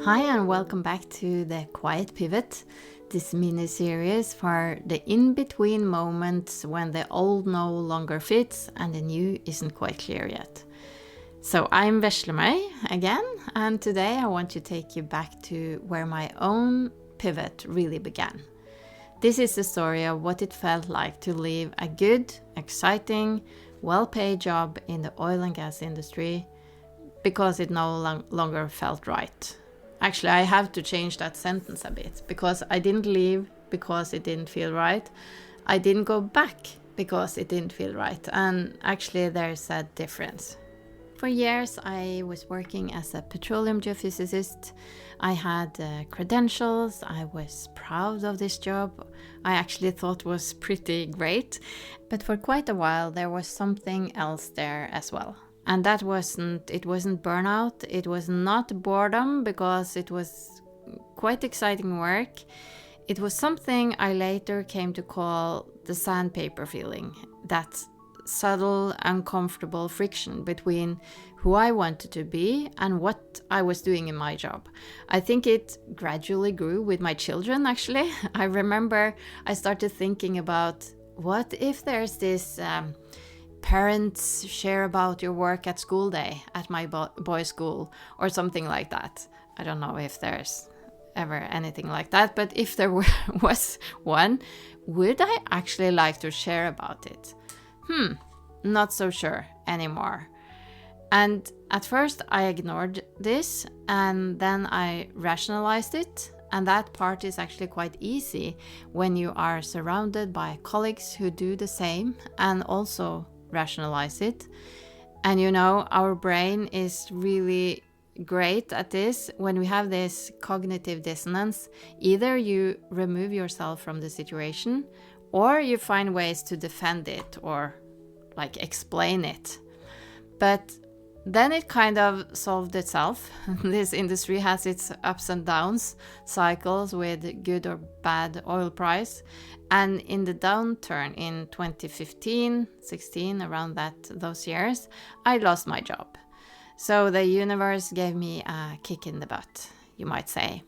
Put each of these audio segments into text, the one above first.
Hi and welcome back to the Quiet Pivot, this mini-series for the in-between moments when the old no longer fits and the new isn't quite clear yet. So I'm Veslemøy again, and today I want to take you back to where my own pivot really began. This is the story of what it felt like to leave a good, exciting, well-paid job in the oil and gas industry because it no longer felt right. Actually, I have to change that sentence a bit, because I didn't leave because it didn't feel right. I didn't go back because it didn't feel right. And actually, there's a difference. For years, I was working as a petroleum geophysicist. I had credentials. I was proud of this job. I actually thought was pretty great. But for quite a while, there was something else there as well. And it wasn't burnout, it was not boredom, because it was quite exciting work. It was something I later came to call the sandpaper feeling, that subtle, uncomfortable friction between who I wanted to be and what I was doing in my job. I think it gradually grew with my children, actually. I remember I started thinking about, what if there's this parents share about your work at school day at my boys' school or something like that. I don't know if there's ever anything like that, but if there was one, would I actually like to share about it? Not so sure anymore. And at first I ignored this, and then I rationalized it. And that part is actually quite easy when you are surrounded by colleagues who do the same and also rationalize it. And you know, our brain is really great at this. When we have this cognitive dissonance, either you remove yourself from the situation or you find ways to defend it or like explain it. But then it kind of solved itself. This industry has its ups and downs, cycles with good or bad oil price. And in the downturn in 2015, 16, around those years, I lost my job. So the universe gave me a kick in the butt, you might say.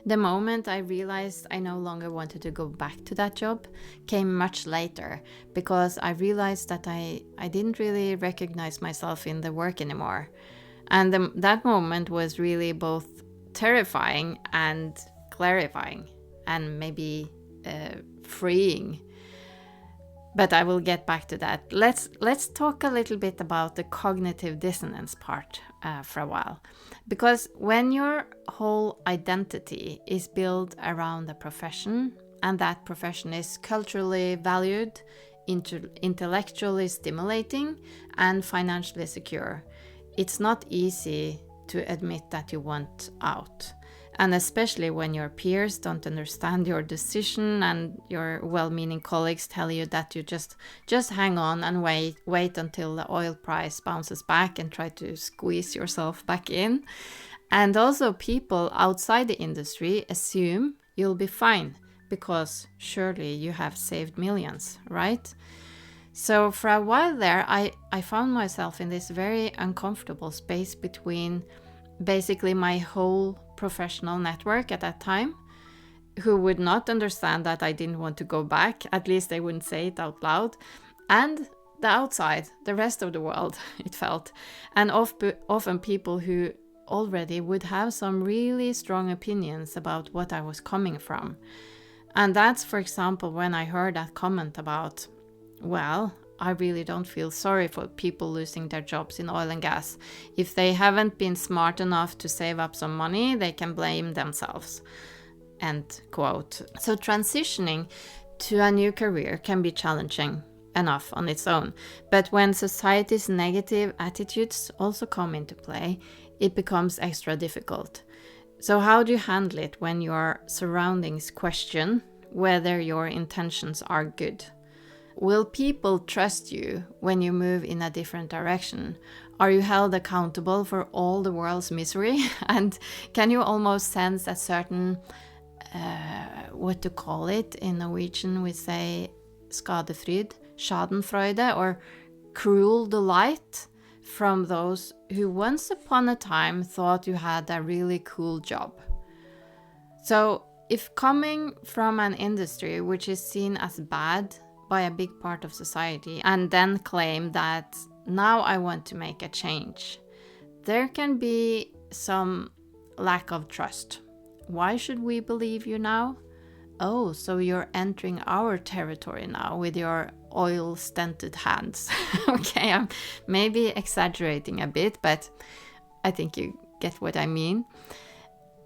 The moment I realized I no longer wanted to go back to that job came much later, because I realized that I didn't really recognize myself in the work anymore. And that moment was really both terrifying and clarifying and maybe freeing. But I will get back to that. Let's talk a little bit about the cognitive dissonance part for a while. Because when your whole identity is built around a profession, and that profession is culturally valued, intellectually stimulating, and financially secure, it's not easy to admit that you want out. And especially when your peers don't understand your decision and your well-meaning colleagues tell you that you just hang on and wait until the oil price bounces back and try to squeeze yourself back in. And also people outside the industry assume you'll be fine because surely you have saved millions, right? So for a while there, I found myself in this very uncomfortable space between basically my whole professional network at that time, who would not understand that I didn't want to go back, at least they wouldn't say it out loud, and the outside, the rest of the world, it felt, and often people who already would have some really strong opinions about what I was coming from. And that's, for example, when I heard that comment about, well, I really don't feel sorry for people losing their jobs in oil and gas. If they haven't been smart enough to save up some money, they can blame themselves. End quote. So transitioning to a new career can be challenging enough on its own. But when society's negative attitudes also come into play, it becomes extra difficult. So how do you handle it when your surroundings question whether your intentions are good? Will people trust you when you move in a different direction? Are you held accountable for all the world's misery? And can you almost sense a certain, what to call it? In Norwegian we say skadefryd, schadenfreude, or cruel delight from those who once upon a time thought you had a really cool job. So, if coming from an industry which is seen as bad by a big part of society and then claim that now I want to make a change, there can be some lack of trust. Why should we believe you now? Oh, so you're entering our territory now with your oil-scented hands. Okay, I'm maybe exaggerating a bit, but I think you get what I mean.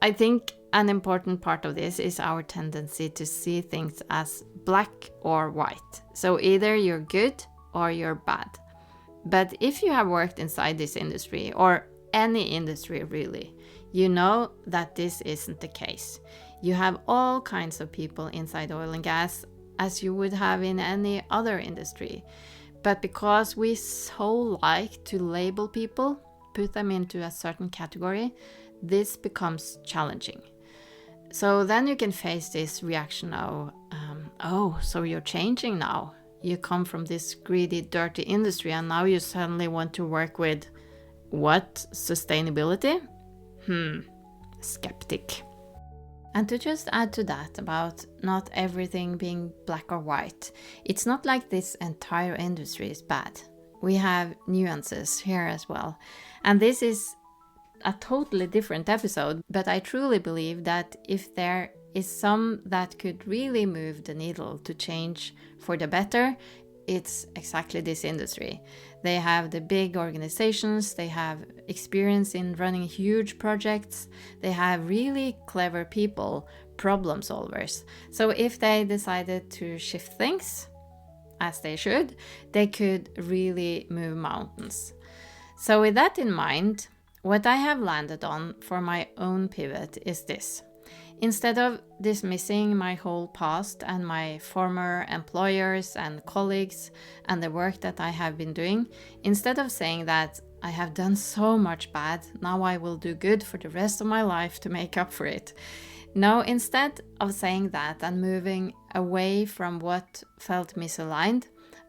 I think an important part of this is our tendency to see things as black or white. So either you're good or you're bad. But if you have worked inside this industry, or any industry really, you know that this isn't the case. You have all kinds of people inside oil and gas, as you would have in any other industry. But because we so like to label people, put them into a certain category, this becomes challenging. So then you can face this reaction of, oh, so you're changing now. You come from this greedy, dirty industry and now you suddenly want to work with what? Sustainability? Skeptic. And to just add to that about not everything being black or white, it's not like this entire industry is bad. We have nuances here as well. And this is a totally different episode, but I truly believe that if there is some that could really move the needle to change for the better, it's exactly this industry. They have the big organizations, they have experience in running huge projects, they have really clever people, problem solvers. So if they decided to shift things, as they should, they could really move mountains. So with that in mind, what I have landed on for my own pivot is this. Instead of dismissing my whole past and my former employers and colleagues and the work that I have been doing, instead of saying that I have done so much bad, now I will do good for the rest of my life to make up for it. No, instead of saying that and moving away from what felt misaligned,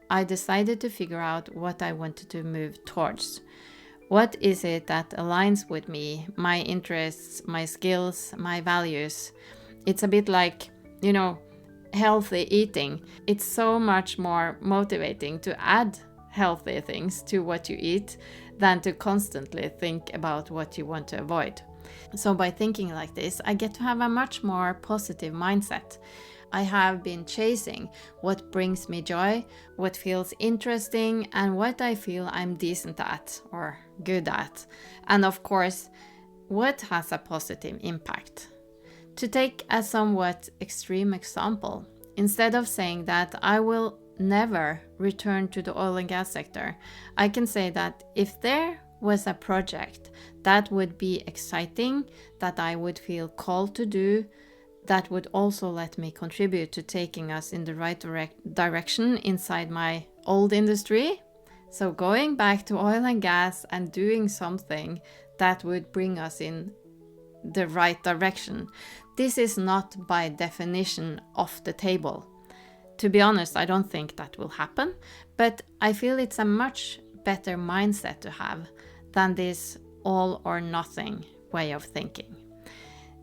I decided to figure out what I wanted to move towards. What is it that aligns with me, my interests, my skills, my values? It's a bit like, healthy eating. It's so much more motivating to add healthy things to what you eat than to constantly think about what you want to avoid. So by thinking like this, I get to have a much more positive mindset. I have been chasing what brings me joy, what feels interesting, and what I feel I'm decent at or good at. And of course, what has a positive impact. To take a somewhat extreme example, instead of saying that I will never return to the oil and gas sector, I can say that if there was a project that would be exciting, that I would feel called to do, that would also let me contribute to taking us in the right direction inside my old industry. So going back to oil and gas and doing something that would bring us in the right direction. This is not by definition off the table. To be honest, I don't think that will happen, but I feel it's a much better mindset to have than this all or nothing way of thinking.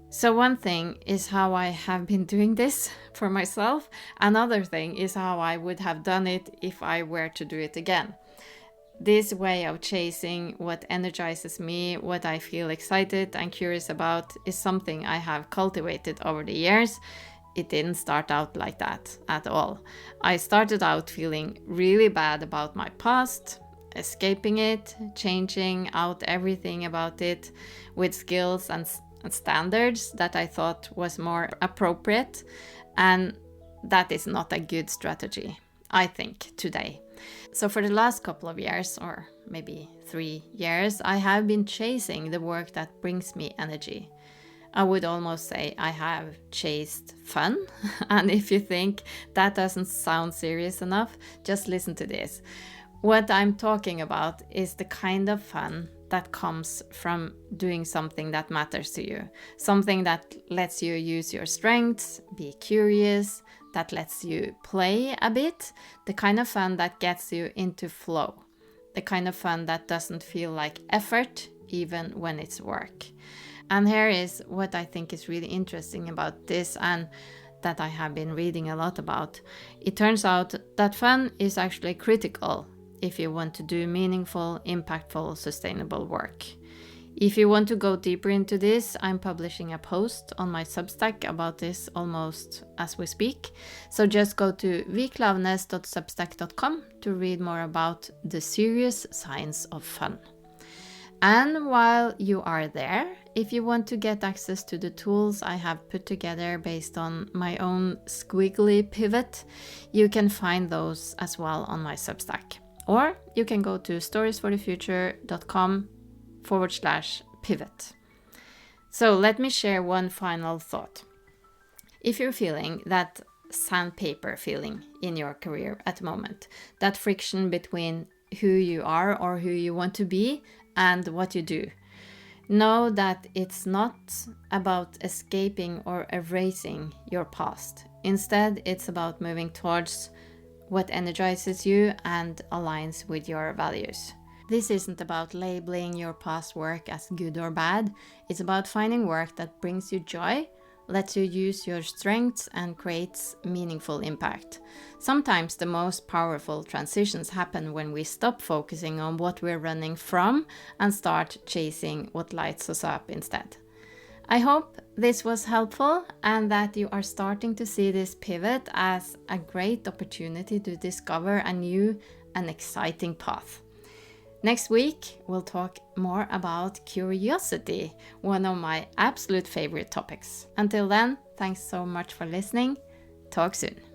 So one thing is how I have been doing this for myself. Another thing is how I would have done it if I were to do it again. This way of chasing what energizes me, what I feel excited and curious about, is something I have cultivated over the years. It didn't start out like that at all. I started out feeling really bad about my past, escaping it, changing out everything about it with skills and standards that I thought was more appropriate, and that is not a good strategy, I think, today. So for the last couple of years, or maybe 3 years, I have been chasing the work that brings me energy. I would almost say I have chased fun. And if you think that doesn't sound serious enough, just listen to this. What I'm talking about is the kind of fun that comes from doing something that matters to you. Something that lets you use your strengths, be curious, that lets you play a bit. The kind of fun that gets you into flow. the kind of fun that doesn't feel like effort even when it's work. And here is what I think is really interesting about this, and that I have been reading a lot about. It turns out that fun is actually critical if you want to do meaningful, impactful, sustainable work. If you want to go deeper into this, I'm publishing a post on my Substack about this almost as we speak. So just go to viklavnes.substack.com to read more about the serious science of fun. And while you are there, if you want to get access to the tools I have put together based on my own squiggly pivot, you can find those as well on my Substack. Or you can go to storiesforthefuture.com/pivot. So let me share one final thought. If you're feeling that sandpaper feeling in your career at the moment, that friction between who you are or who you want to be and what you do, know that it's not about escaping or erasing your past. Instead, it's about moving towards what energizes you and aligns with your values. This isn't about labeling your past work as good or bad. It's about finding work that brings you joy, lets you use your strengths, and creates meaningful impact. Sometimes the most powerful transitions happen when we stop focusing on what we're running from and start chasing what lights us up instead. I hope this was helpful and that you are starting to see this pivot as a great opportunity to discover a new and exciting path. Next week, we'll talk more about curiosity, one of my absolute favorite topics. Until then, thanks so much for listening. Talk soon.